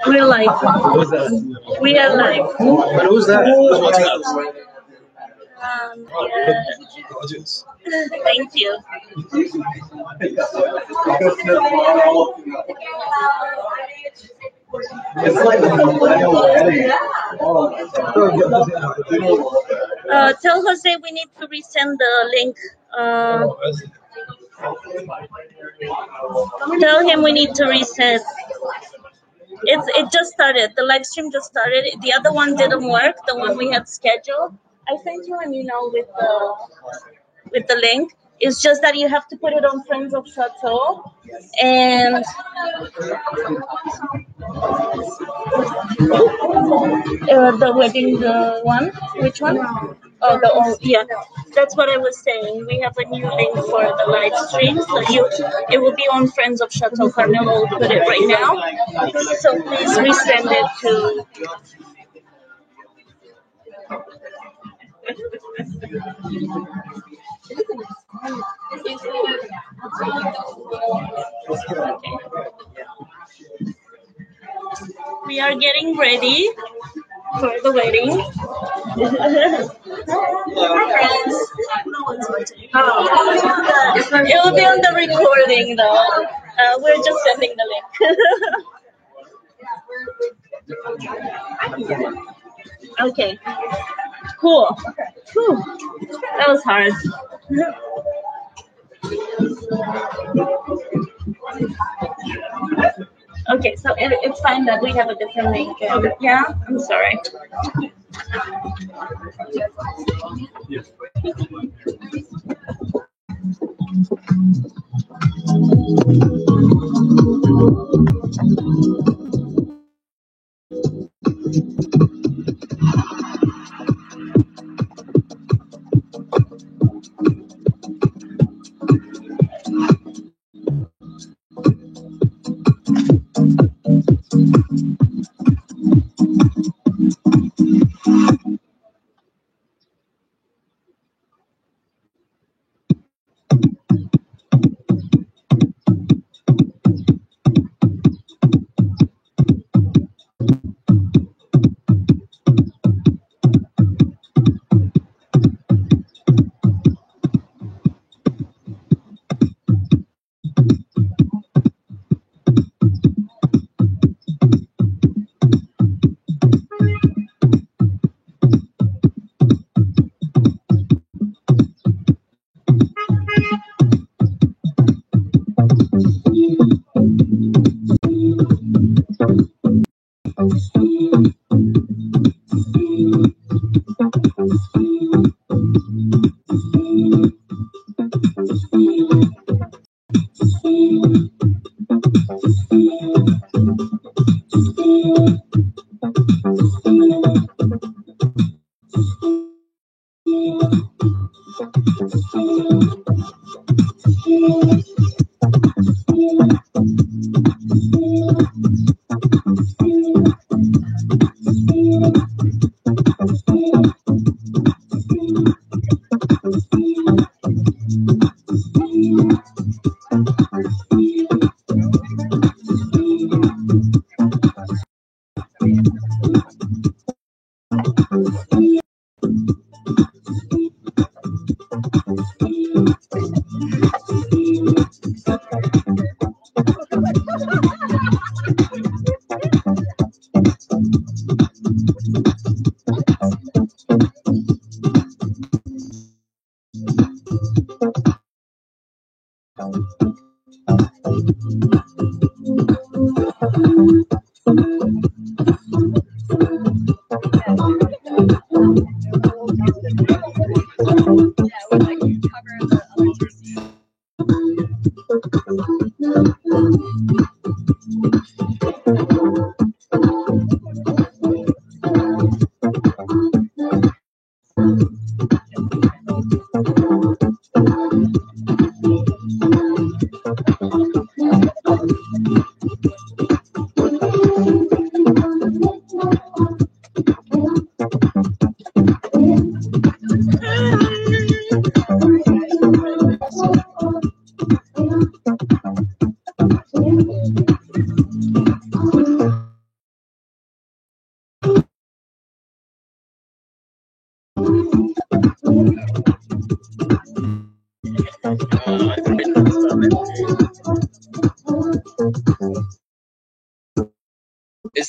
We're live. We are live. But who's that? Thank you. Tell Jose we need to resend the link. Tell him we need to resend. It just started. The live stream just started. The other one didn't work. The one we had scheduled. I sent you an email with the link. It's just that you have to put it on Friends of Chateau and the wedding one. Which one? Yeah. That's what I was saying. We have a new link for the live stream, so it will be on Friends of Chateau. Carmelo will put it right now. So please resend it to. Okay. We are getting ready for the wedding. It will be on the recording though. We're just sending the link. Okay. Cool. Whew. That was hard. Okay, so it's fine that we have a different link. Yeah, I'm sorry.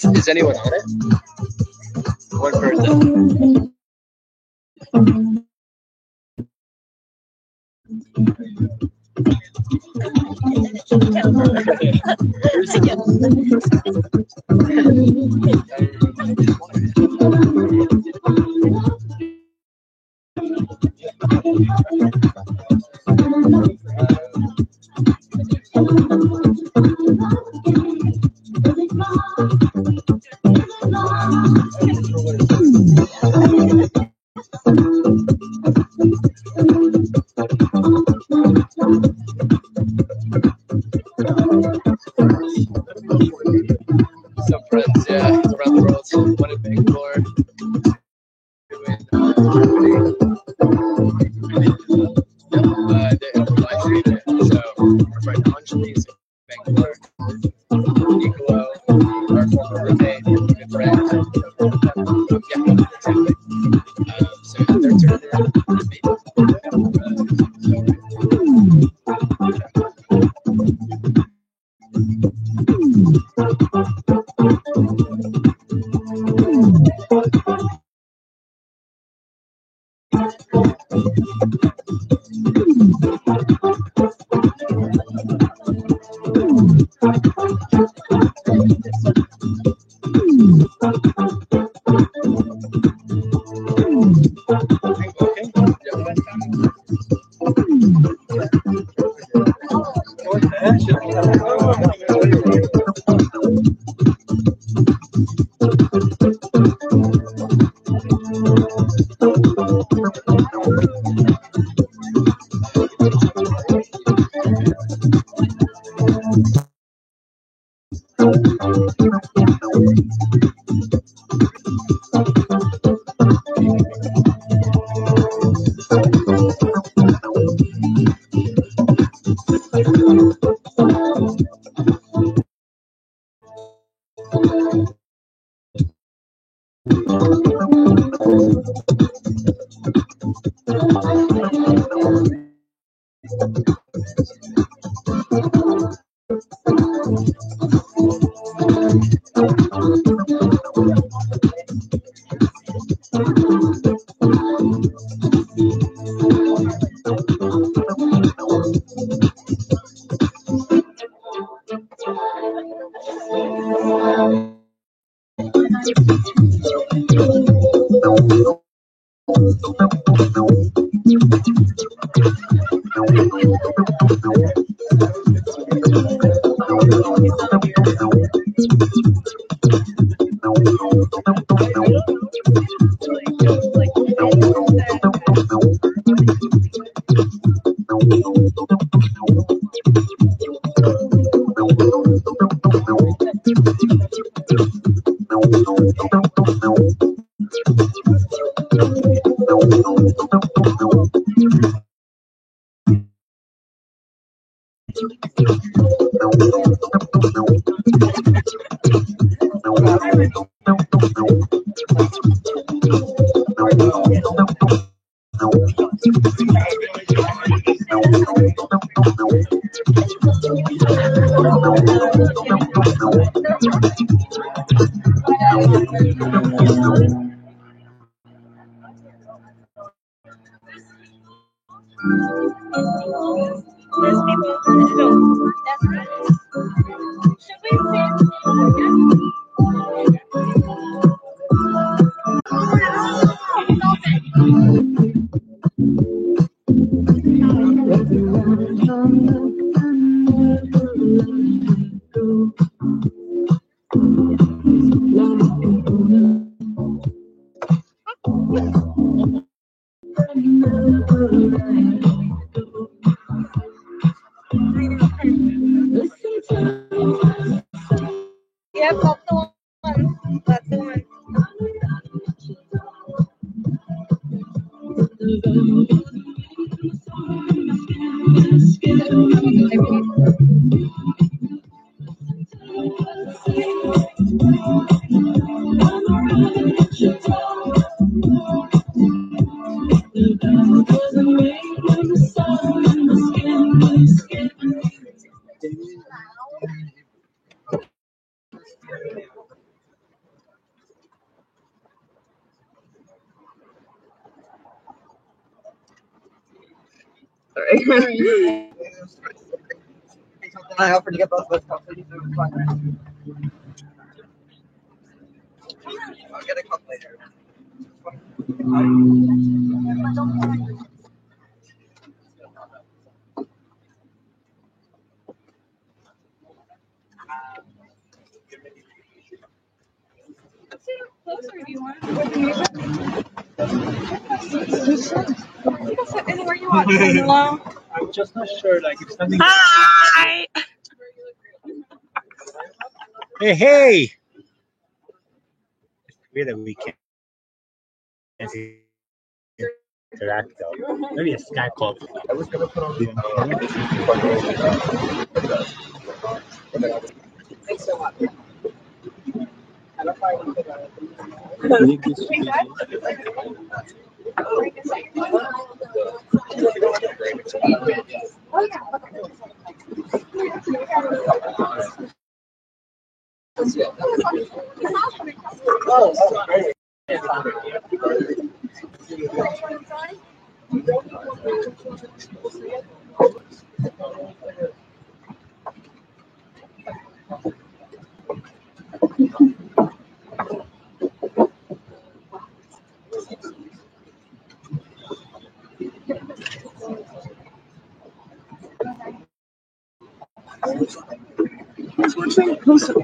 Is anyone on it? One person. Some friends, yeah, around the world. One in Bangalore. They live stream it. So our friend Anjali's in Bangalore. Niccolo, our former roommate, good friend. Yeah, exactly. So they're turning it. I offered to get both of us cups. I'll get a cup later. Closer if you want. You can sit anywhere you want. Hello. I'm just not sure, like, if something. Hi. Hey! It's weird that we can't interact though. Maybe a Skype call. I was gonna put on the Thanks so much. I don't mind if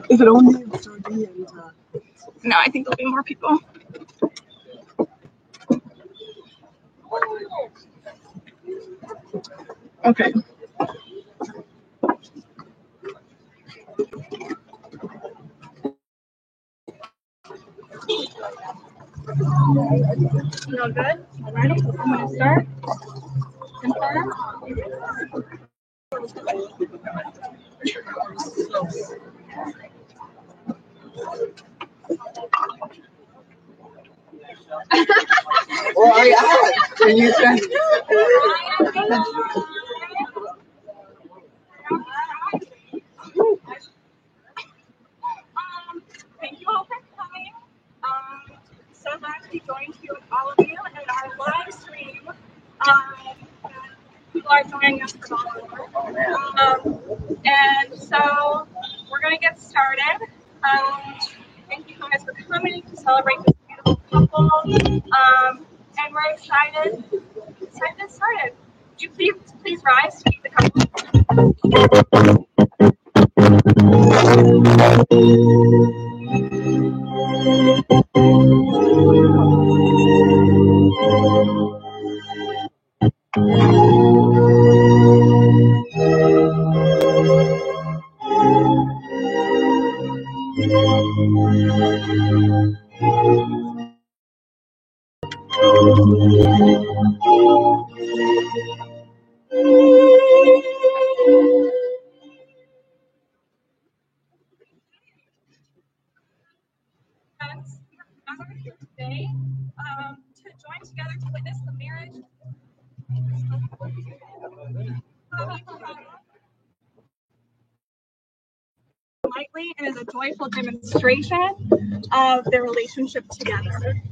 Is it only Jordy and no, I think there'll be more people. Okay. You all good? All right. I'm gonna start. Confirm. Well, I asked. And you said. Thank you all for coming. So glad to be joined here with all of you in our live stream. People are joining us from all over. And so we're going to get started. Thank you guys for coming to celebrate this beautiful couple. And we're excited to get started. Would you please rise to meet the couple? As we're here today, to join together to witness the marriage lightly and as a joyful demonstration of their relationship together.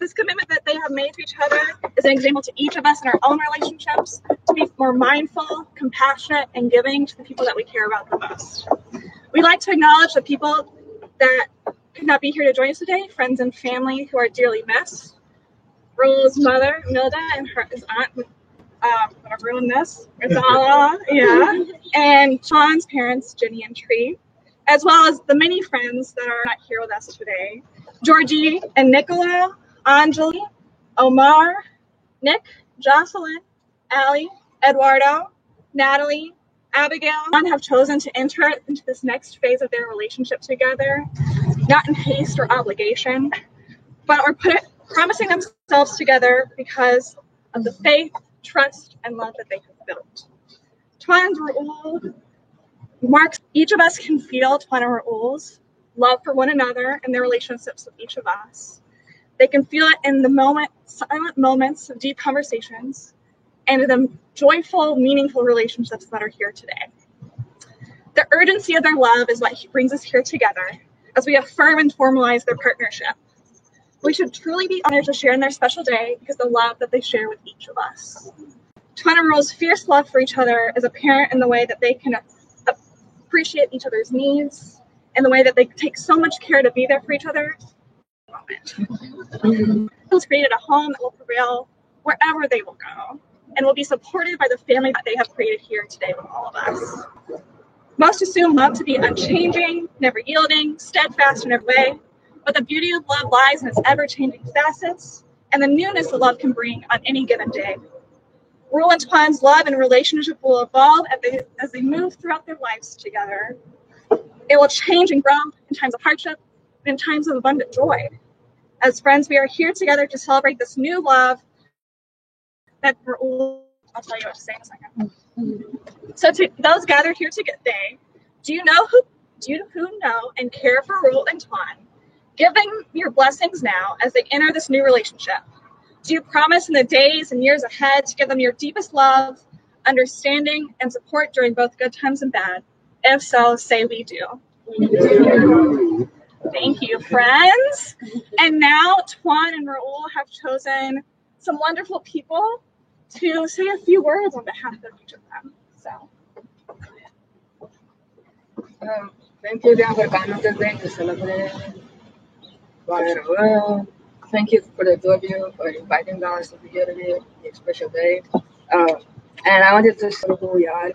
This commitment that they have made to each other is an example to each of us in our own relationships to be more mindful, compassionate, and giving to the people that we care about the most. We'd like to acknowledge the people that could not be here to join us today, friends and family who are dearly missed. Roel's mother, Milda, and his aunt, I'm gonna ruin this, Rizala, yeah, and Sean's parents, Jenny and Tree, as well as the many friends that are not here with us today. Georgie and Nicola, Anjali, Omar, Nick, Jocelyn, Allie, Eduardo, Natalie, Abigail, have chosen to enter into this next phase of their relationship together, not in haste or obligation, but are promising themselves together because of the faith, trust, and love that they have built. Tuan Raul marks each of us can feel Tuan Raul's love for one another and their relationships with each of us. They can feel it in the silent moments of deep conversations and in the joyful, meaningful relationships that are here today. The urgency of their love is what brings us here together as we affirm and formalize their partnership. We should truly be honored to share in their special day because of the love that they share with each of us. Tuan and Raul's fierce love for each other is apparent in the way that they can appreciate each other's needs, and the way that they take so much care to be there for each other. Has created a home that will prevail wherever they will go, and will be supported by the family that they have created here today with all of us. Most assume love to be unchanging, never yielding, steadfast in every way, but the beauty of love lies in its ever-changing facets and the newness that love can bring on any given day. Raul and Tuan's love and relationship will evolve as they move throughout their lives together. It will change and grow in times of hardship and in times of abundant joy. As friends, we are here together to celebrate this new love that Raul, I'll tell you what to say in a second. So to those gathered here today, do you know who know and care for Raul and Tuan? Give them your blessings now as they enter this new relationship. Do you promise in the days and years ahead to give them your deepest love, understanding, and support during both good times and bad? If so, say we do. Thank you, friends. And now Tuan and Raul have chosen some wonderful people to say a few words on behalf of each of them. So, thank you again for coming today to celebrate. Thank you for the two of you for inviting us to be here today, a special day. And I wanted to show who we are,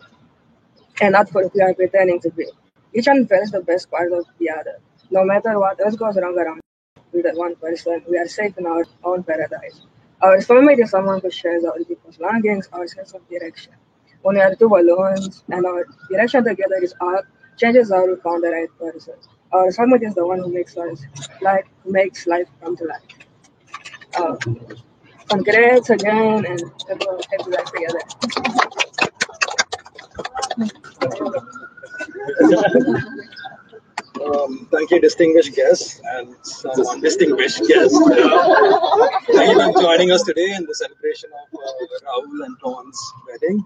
and not who we are pretending to be. Each one feels the best part of the other. No matter what else goes wrong around with that one person, we are safe in our own paradise. Our soulmate is someone who shares our deepest longings, our sense of direction. When we are two balloons and our direction together is up, chances are we found the right person. Our soulmate is the one who makes life come to life. Congrats again, and happy life together. Thank you, distinguished guests and some undistinguished guests. Thank you for joining us today in the celebration of Raul and Tuan's wedding.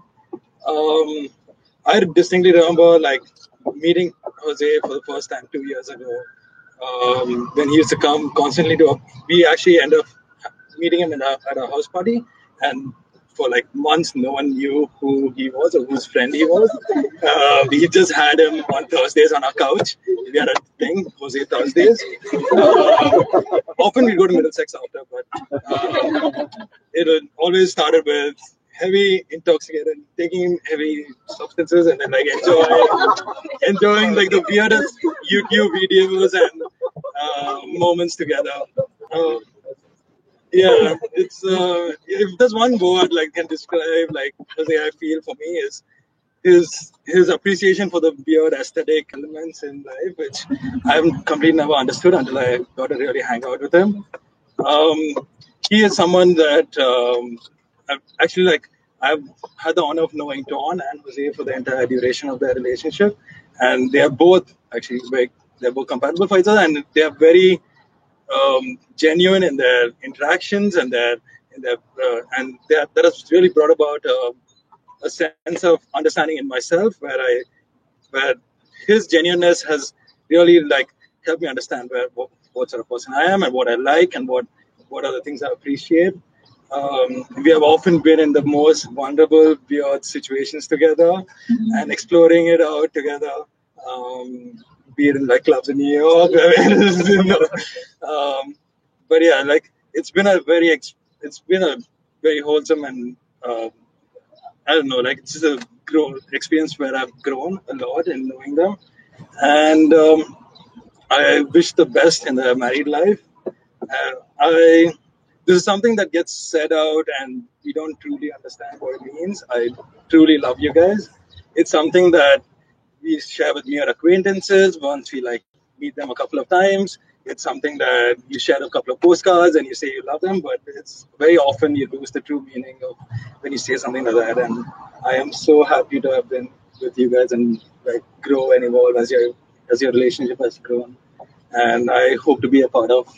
I distinctly remember meeting Jose for the first time 2 years ago. When he used to come constantly we actually ended up meeting him at a house party, and for months no one knew who he was or whose friend he was. We just had him on Thursdays on our couch. We had a thing, Jose Thursdays. Often we go to Middlesex after, but it always started with heavy intoxicated, taking heavy substances, and then enjoying the weirdest YouTube videos and moments together. Yeah, it's if there's one word can describe Jose, I feel for me is his appreciation for the weird aesthetic elements in life, which I've completely never understood until I got to really hang out with him. He is someone that I've had the honor of knowing Tuan and Jose for the entire duration of their relationship, and they are both they're both compatible for each other, and they are very genuine in their interactions and that has really brought about a sense of understanding in myself, where his genuineness has really helped me understand what sort of person I am and what I like and what are the things I appreciate. We have often been in the most vulnerable, weird situations together and exploring it out together. Be it in clubs in New York, but yeah, it's been a very wholesome and I don't know, it's just a experience where I've grown a lot in knowing them, and I wish the best in their married life. This is something that gets said out and we don't truly understand what it means. I truly love you guys. It's something that we share with mere acquaintances once we meet them a couple of times. It's something that you share a couple of postcards and you say you love them, but it's very often you lose the true meaning of when you say something like that. And I am so happy to have been with you guys and grow and evolve as your relationship has grown. And I hope to be a part of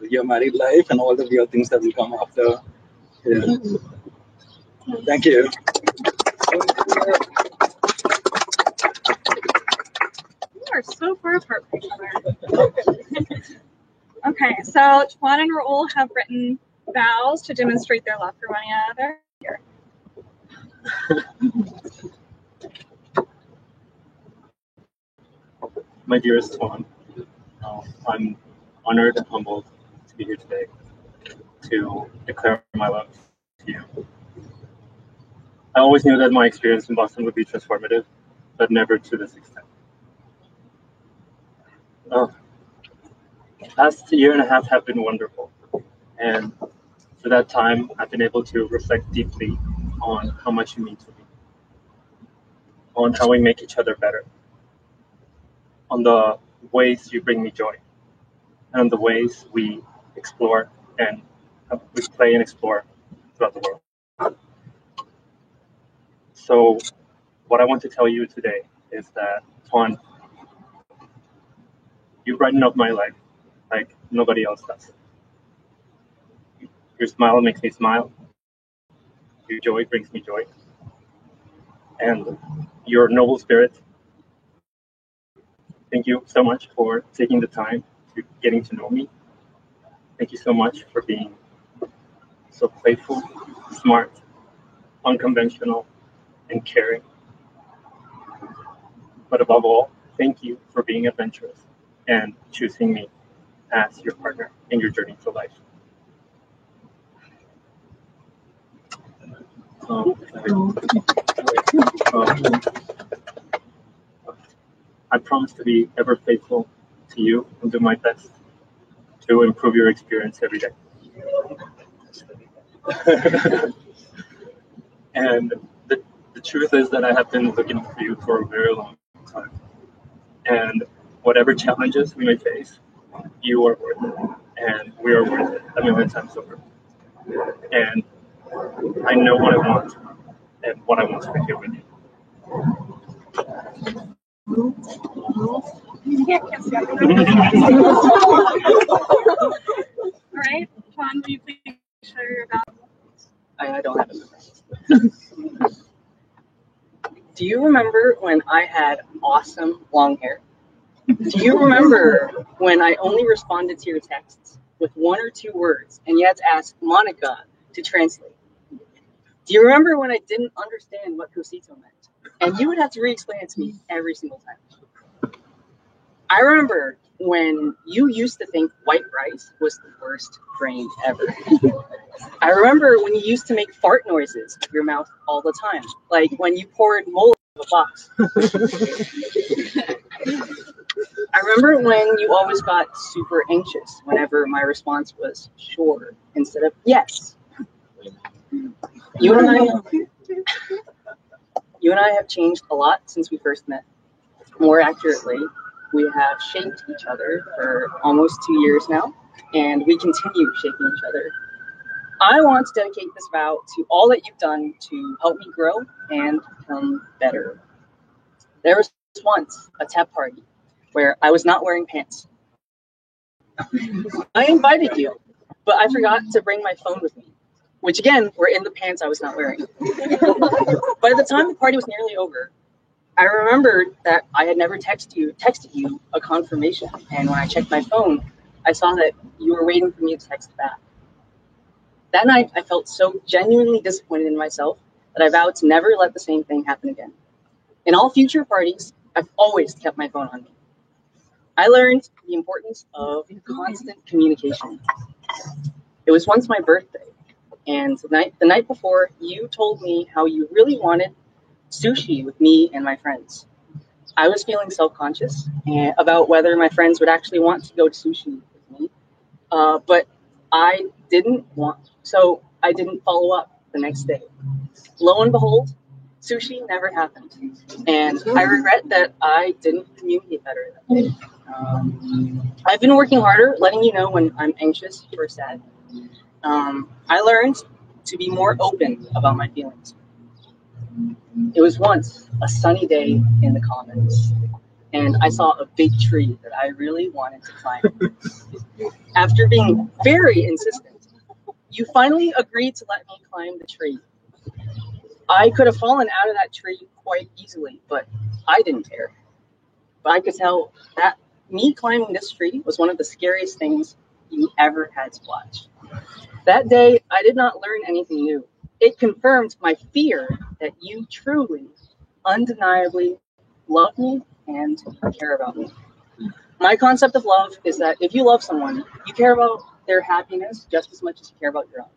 your married life and all the weird things that will come after. Yeah. Thank you. are so far apart from each other. Okay, so Tuan and Raul have written vows to demonstrate their love for one another. Here. My dearest Tuan, I'm honored and humbled to be here today to declare my love to you. I always knew that my experience in Boston would be transformative, but never to this extent. The past year and a half have been wonderful, and for that time, I've been able to reflect deeply on how much you mean to me, on how we make each other better, on the ways you bring me joy, and the ways we explore and we play and explore throughout the world. So what I want to tell you today is that, Tuan, you brighten up my life like nobody else does. Your smile makes me smile. Your joy brings me joy. And your noble spirit, thank you so much for taking the time to getting to know me. Thank you so much for being so playful, smart, unconventional, and caring. But above all, thank you for being adventurous and choosing me as your partner in your journey to life. I promise to be ever faithful to you and do my best to improve your experience every day. And the truth is that I have been looking for you for a very long time. And whatever challenges we may face, you are worth it. And we are worth it 1,000,000 times over. And I know what I want and what I want to be here with you. All right, Tuan, will you please share your values? I don't have it. Do you remember when I had awesome long hair? Do you remember when I only responded to your texts with 1 or 2 words and you had to ask Monica to translate? Do you remember when I didn't understand what cosito meant and you would have to re-explain it to me every single time? I remember when you used to think white rice was the worst grain ever. I remember when you used to make fart noises with your mouth all the time, like when you poured mold in a box. I remember when you always got super anxious whenever my response was sure instead of yes. You and I have changed a lot since we first met. More accurately, we have shaped each other for almost 2 years now, and we continue shaping each other. I want to dedicate this vow to all that you've done to help me grow and become better. There was once a tap party where I was not wearing pants. I invited you, but I forgot to bring my phone with me, which again were in the pants I was not wearing. But at the time the party was nearly over, I remembered that I had never texted you a confirmation, and when I checked my phone, I saw that you were waiting for me to text back. That night, I felt so genuinely disappointed in myself that I vowed to never let the same thing happen again. In all future parties, I've always kept my phone on me. I learned the importance of constant communication. It was once my birthday, and the night before, you told me how you really wanted sushi with me and my friends. I was feeling self-conscious about whether my friends would actually want to go to sushi with me, but I didn't follow up the next day. Lo and behold, sushi never happened, and I regret that I didn't communicate better that day. I've been working harder, letting you know when I'm anxious or sad. I learned to be more open about my feelings. It was once a sunny day in the Commons, and I saw a big tree that I really wanted to climb. After being very insistent, you finally agreed to let me climb the tree. I could have fallen out of that tree quite easily, but I didn't care. But I could tell that me climbing this tree was one of the scariest things you ever had to watch. That day, I did not learn anything new. it confirmed my fear that you truly, undeniably love me and care about me. My concept of love is that if you love someone, you care about their happiness just as much as you care about your own.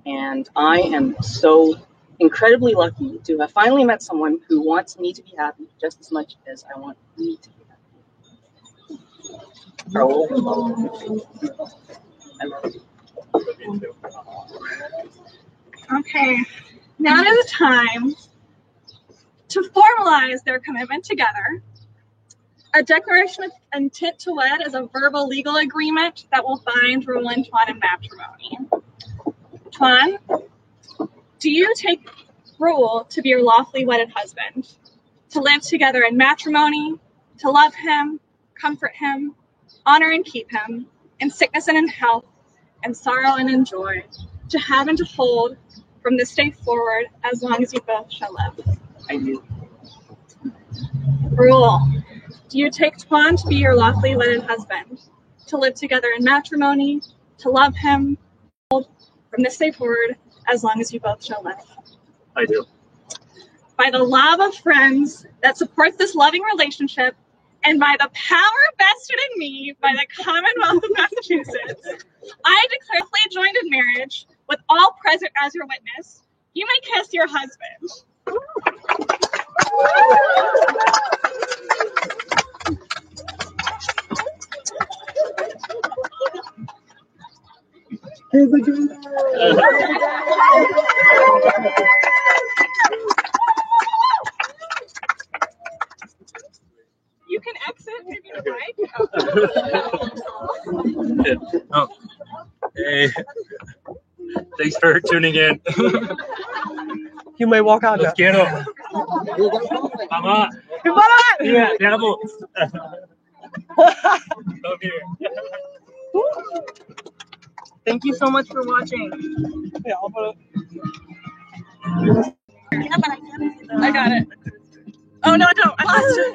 And I am so incredibly lucky to have finally met someone who wants me to be happy just as much as I want me to be happy. Raul, I love you. Okay, now is the time to formalize their commitment together. A declaration of intent to wed is a verbal legal agreement that will bind Raul and Tuan in matrimony. Tuan, do you take Raul to be your lawfully wedded husband, to live together in matrimony, to love him, comfort him, honor and keep him, in sickness and in health, in sorrow and in joy, to have and to hold from this day forward as long as you both shall live? I do. Raul, do you take Tuan to be your lawfully wedded husband, to live together in matrimony, to love him, hold from this day forward as long as you both shall live? I do. By the love of friends that supports this loving relationship, and by the power vested in me by the Commonwealth of Massachusetts, I declare fully joined in marriage with all present as your witness. You may kiss your husband. You can exit if you'd like. Oh. Hey. Thanks for tuning in. You may walk out now. Los quiero. Mamá. Yeah, te amo. Come here. Thank you so much for watching. Yeah, I'll put it. I got it. Oh, no, I don't. I lost it.